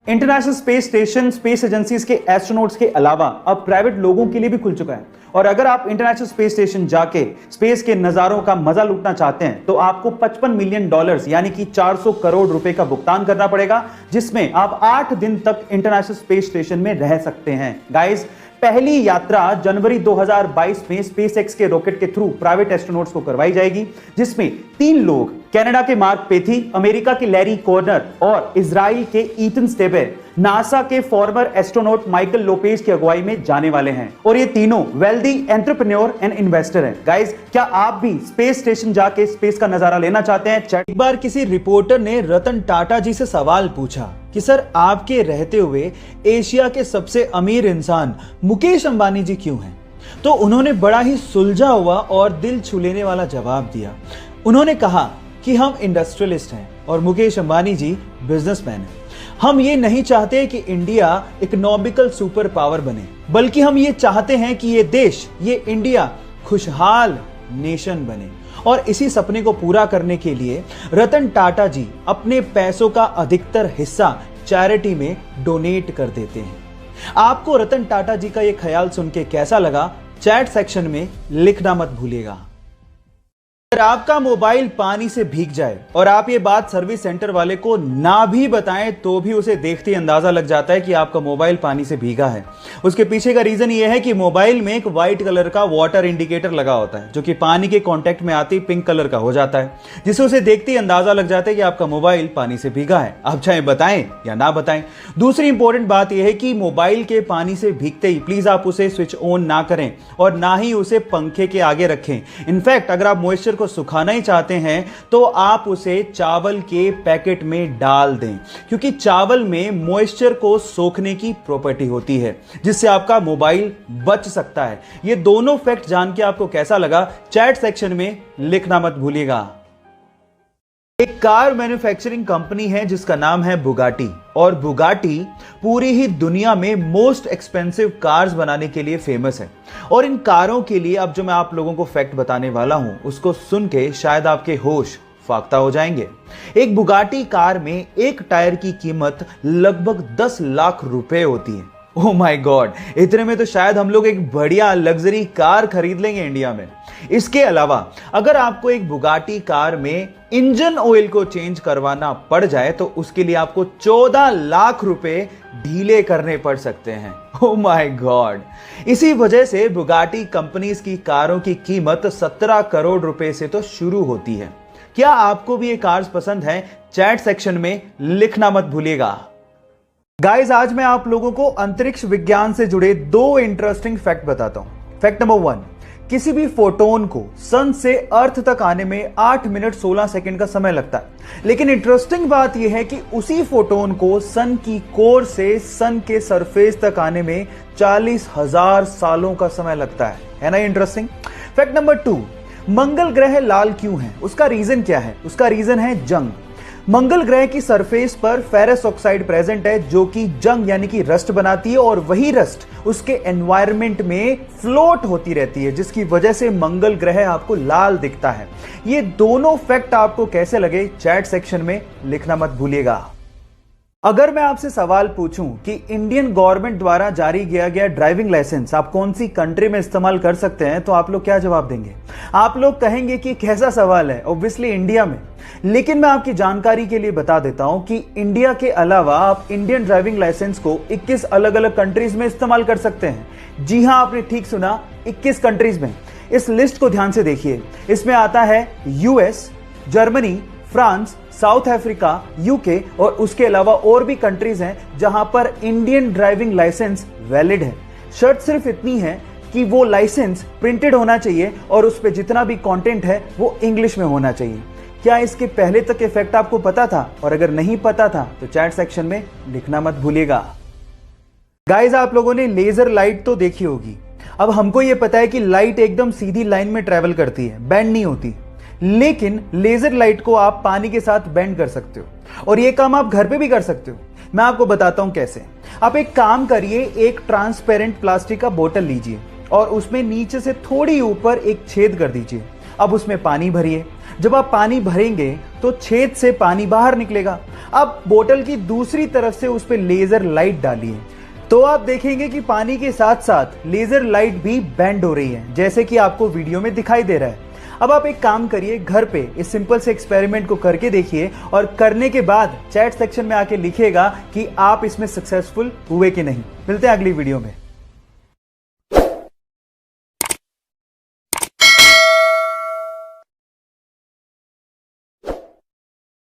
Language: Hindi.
International space station space agencies के एस्ट्रोनॉट्स के अलावा अब प्राइवेट लोगों के लिए भी खुल चुका है। और अगर आप इंटरनेशनल स्पेस स्टेशन जाके स्पेस के नजारों का मजा लूटना चाहते हैं तो आपको $55 मिलियन यानी कि 400 करोड़ रुपए का भुगतान करना पड़ेगा, जिसमें आप 8 दिन तक इंटरनेशनल स्पेस स्टेशन में रह सकते हैं। गाइस, पहली यात्रा जनवरी 2022 में स्पेसएक्स के रॉकेट के थ्रू प्राइवेट एस्ट्रोनॉट्स को करवाई जाएगी, जिसमें 3 लोग कनाडा के मार्क पेथी, अमेरिका के लैरी कॉर्नर और इजराइल के ईथन स्टेबे नासा के फॉर्मर एस्ट्रोनॉट माइकल लोपेज की अगुवाई में जाने वाले हैं। और ये तीनों वेल्दी एंटरप्रेन्योर एंड इन्वेस्टर हैं। गाइस, क्या आप भी स्पेस स्टेशन जाके स्पेस का नजारा लेना चाहते हैं? एक बार किसी रिपोर्टर ने रतन टाटा जी से सवाल पूछा कि सर, आपके रहते हुए एशिया के सबसे अमीर इंसान मुकेश अंबानी जी क्यों हैं? तो उन्होंने बड़ा ही सुलझा हुआ और दिल छू लेने वाला जवाब दिया। उन्होंने कहा कि हम इंडस्ट्रियलिस्ट हैं और मुकेश अंबानी जी बिजनेसमैन हैं। हम ये नहीं चाहते कि इंडिया इकोनॉमिकल सुपर पावर बने, बल्कि हम ये चाहते हैं कि ये देश, ये इंडिया खुशहाल नेशन बने। और इसी सपने को पूरा करने के लिए रतन टाटा जी अपने पैसों का अधिकतर हिस्सा चैरिटी में डोनेट कर देते हैं। आपको रतन टाटा जी का यह ख्याल सुन के कैसा लगा? चैट सेक्शन में लिखना मत भूलिएगा। अगर आपका मोबाइल पानी से भीग जाए और आप ये बात सर्विस सेंटर वाले को ना भी बताएं तो भी उसे देखते ही अंदाजा लग जाता है कि आपका मोबाइल पानी से भीगा है। उसके पीछे का रीजन ये है कि मोबाइल में एक व्हाइट कलर का वाटर इंडिकेटर लगा होता है, जो कि पानी के कांटेक्ट में आते ही पिंक कलर का हो जाता है, जिससे उसे देखते ही अंदाजा लग जाता है कि आपका मोबाइल पानी से भीगा है। आप चाहे बताएं या ना बताएं। दूसरी इंपॉर्टेंट बात यह है कि मोबाइल के पानी से भीगते ही प्लीज आप उसे स्विच ऑन ना करें और ना ही उसे पंखे के आगे रखें। इनफैक्ट अगर आप मॉइस्चर को सुखाना ही चाहते हैं तो आप उसे चावल के पैकेट में डाल दें, क्योंकि चावल में मॉइस्चर को सोखने की प्रॉपर्टी होती है, जिससे आपका मोबाइल बच सकता है। ये दोनों फैक्ट जान के आपको कैसा लगा? चैट सेक्शन में लिखना मत भूलिएगा। एक कार मैन्युफैक्चरिंग कंपनी है जिसका नाम है बुगाटी, और बुगाटी पूरी ही दुनिया में मोस्ट एक्सपेंसिव कार्स बनाने के लिए फेमस है। और इन कारों के लिए अब जो मैं आप लोगों को फैक्ट बताने वाला हूं, उसको सुन के शायद आपके होश फाख्ता हो जाएंगे। एक बुगाटी कार में एक टायर की कीमत लगभग 10 लाख रुपए होती है। ओह माय गॉड, इतने में तो शायद हम लोग एक बढ़िया लग्जरी कार खरीद लेंगे इंडिया में। इसके अलावा अगर आपको एक बुगाटी कार में इंजन ऑयल को चेंज करवाना पड़ जाए तो उसके लिए आपको 14 लाख रुपए ढीले करने पड़ सकते हैं। Oh my God. इसी वजह से बुगाटी कंपनीज की कारों की कीमत 17 करोड़ रुपए से तो शुरू होती है। क्या आपको भी ये कार्स पसंद है? चैट सेक्शन में लिखना मत भूलिएगा। गाइस, आज मैं आप लोगों को अंतरिक्ष विज्ञान से जुड़े 2 इंटरेस्टिंग फैक्ट बताता हूं। फैक्ट नंबर 1, किसी भी फोटोन को सन से अर्थ तक आने में 8 मिनट 16 सेकंड का समय लगता है, लेकिन इंटरेस्टिंग बात यह है कि उसी फोटोन को सन की कोर से सन के सरफेस तक आने में 40,000 सालों का समय लगता है ना इंटरेस्टिंग? फैक्ट नंबर 2, मंगल ग्रह लाल क्यों है? उसका रीजन क्या है? उसका रीजन है जंग। मंगल ग्रह की सरफेस पर फेरस ऑक्साइड प्रेजेंट है, जो कि जंग यानी कि रस्ट बनाती है, और वही रस्ट उसके एनवायरनमेंट में फ्लोट होती रहती है, जिसकी वजह से मंगल ग्रह आपको लाल दिखता है। ये दोनों फैक्ट आपको कैसे लगे? चैट सेक्शन में लिखना मत भूलिएगा। अगर मैं आपसे सवाल पूछूं कि इंडियन गवर्नमेंट द्वारा जारी किया गया ड्राइविंग लाइसेंस आप कौन सी कंट्री में इस्तेमाल कर सकते हैं, तो आप लोग क्या जवाब देंगे? आप लोग कहेंगे कि कैसा सवाल है, ऑब्वियसली इंडिया में। लेकिन मैं आपकी जानकारी के लिए बता देता हूं कि इंडिया के अलावा आप इंडियन ड्राइविंग लाइसेंस को 21 अलग अलग कंट्रीज में इस्तेमाल कर सकते हैं। जी हां, आपने ठीक सुना, 21 कंट्रीज में। इस लिस्ट को ध्यान से देखिए। इसमें आता है US, Germany, France, south Africa, UK, और उसके अलावा और भी कंट्रीज हैं जहां पर इंडियन ड्राइविंग लाइसेंस वैलिड है। शर्त सिर्फ इतनी है कि वो लाइसेंस प्रिंटेड होना चाहिए और उस पे जितना भी कंटेंट है वो इंग्लिश में होना चाहिए। क्या इसके पहले तक ये फैक्ट आपको पता था? और अगर नहीं पता था तो चैट सेक्शन में लिखना मत भूलिएगा। गाइस, आप लोगों ने लेजर लाइट तो देखी होगी। अब हमको ये पता है कि लाइट एकदम सीधी लाइन में ट्रेवल करती है, बेंड नहीं होती। लेकिन लेजर लाइट को आप पानी के साथ बेंड कर सकते हो, और ये काम आप घर पे भी कर सकते हो। मैं आपको बताता हूं कैसे। आप एक काम करिए, एक ट्रांसपेरेंट प्लास्टिक का बोतल लीजिए और उसमें नीचे से थोड़ी ऊपर एक छेद कर दीजिए। अब उसमें पानी भरिए, जब आप पानी भरेंगे तो छेद से पानी बाहर निकलेगा। अब बोतल की दूसरी तरफ से उस पर लेजर लाइट डालिए तो आप देखेंगे कि पानी के साथ साथ लेजर लाइट भी बेंड हो रही है, जैसे कि आपको वीडियो में दिखाई दे रहा है। अब आप एक काम करिए, घर पे इस सिंपल से एक्सपेरिमेंट को करके देखिए और करने के बाद चैट सेक्शन में आके लिखिएगा कि आप इसमें सक्सेसफुल हुए कि नहीं। मिलते हैं अगली वीडियो में।